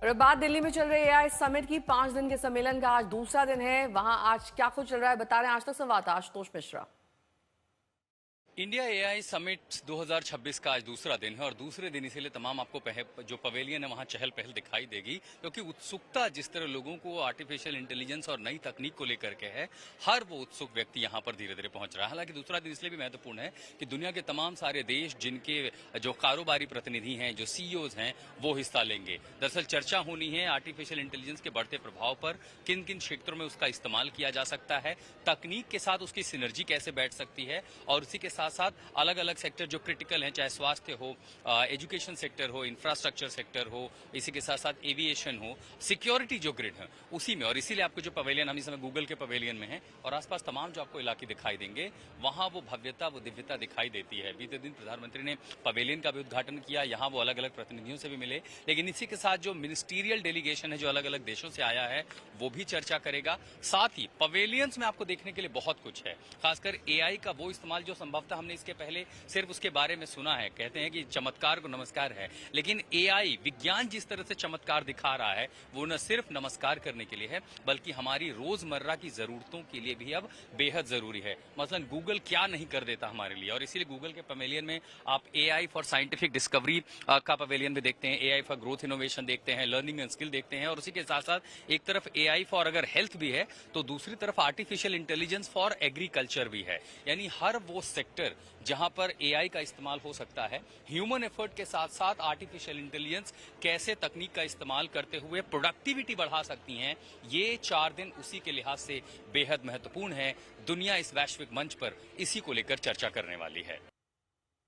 और अब बात दिल्ली में चल रही एआई समिट की 5 दिन के सम्मेलन का आज दूसरा दिन है। वहां आज क्या कुछ चल रहा है बता रहे हैं आज तक संवाददाता Ashutosh Mishra. India AI summit 2026 का आज दूसरा दिन है और दूसरे दिन इसीलिए तमाम आपको जो पवेलियन है वहां चहल पहल दिखाई देगी, क्योंकि उत्सुकता जिस तरह लोगों को आर्टिफिशियल इंटेलिजेंस और नई तकनीक को लेकर के है, हर वो उत्सुक व्यक्ति यहां पर धीरे धीरे पहुंच रहा है। हालांकि दूसरा दिन इसलिए भी महत्वपूर्ण है कि दुनिया के तमाम सारे देश जिनके जो कारोबारी प्रतिनिधि हैं, जो सीईओज हैं, वो हिस्सा लेंगे। दरअसल चर्चा होनी है आर्टिफिशियल इंटेलिजेंस के बढ़ते प्रभाव पर, किन किन क्षेत्रों में उसका इस्तेमाल किया जा सकता है, तकनीक के साथ उसकी सिनर्जी कैसे बैठ सकती है, और उसी के साथ साथ अलग अलग सेक्टर जो क्रिटिकल हैं, चाहे स्वास्थ्य हो, एजुकेशन सेक्टर हो, इंफ्रास्ट्रक्चर सेक्टर हो, इसी के साथ साथ एविएशन हो, सिक्योरिटी जो ग्रिड है उसी में। और इसीलिए आपको जो पवेलियन, हम इस समय गूगल के पवेलियन में हैं और आसपास तमाम जो आपको इलाके दिखाई देंगे, वहां वो भव्यता, वो दिव्यता दिखाई देती है। बीते दिन प्रधानमंत्री ने पवेलियन का भी उद्घाटन किया, यहाँ वो अलग अलग प्रतिनिधियों से भी मिले, लेकिन इसी के साथ जो मिनिस्टीरियल डेलीगेशन है जो अलग अलग देशों से आया है वो भी चर्चा करेगा। साथ ही पवेलियंस में आपको देखने के लिए बहुत कुछ है, खासकर एआई का वो इस्तेमाल जो संभवतः हमने इसके पहले सिर्फ उसके बारे में सुना है। कहते हैं कि चमत्कार को नमस्कार है, लेकिन एआई विज्ञान जिस तरह से चमत्कार दिखा रहा है वो न सिर्फ नमस्कार करने के लिए है, बल्कि हमारी रोजमर्रा की जरूरतों के लिए भी अब बेहद जरूरी है। मसलन गूगल क्या नहीं कर देता हमारे लिए, और इसीलिए गूगल के पवेलियन में आप एआई फॉर साइंटिफिक डिस्कवरी का पवेलियन भी देखते हैं, एआई फॉर ग्रोथ इनोवेशन देखते हैं, लर्निंग एंड स्किल देखते हैं, और उसी के साथ साथ एक तरफ एआई फॉर अगर हेल्थ भी है तो दूसरी तरफ आर्टिफिशियल इंटेलिजेंस फॉर एग्रीकल्चर भी है। यानी हर वो सेक्टर जहां पर एआई का इस्तेमाल हो सकता है, ह्यूमन एफर्ट के साथ साथ आर्टिफिशियल इंटेलिजेंस कैसे तकनीक का इस्तेमाल करते हुए प्रोडक्टिविटी बढ़ा सकती हैं, ये 4 दिन उसी के लिहाज से बेहद महत्वपूर्ण है। दुनिया इस वैश्विक मंच पर इसी को लेकर चर्चा करने वाली है।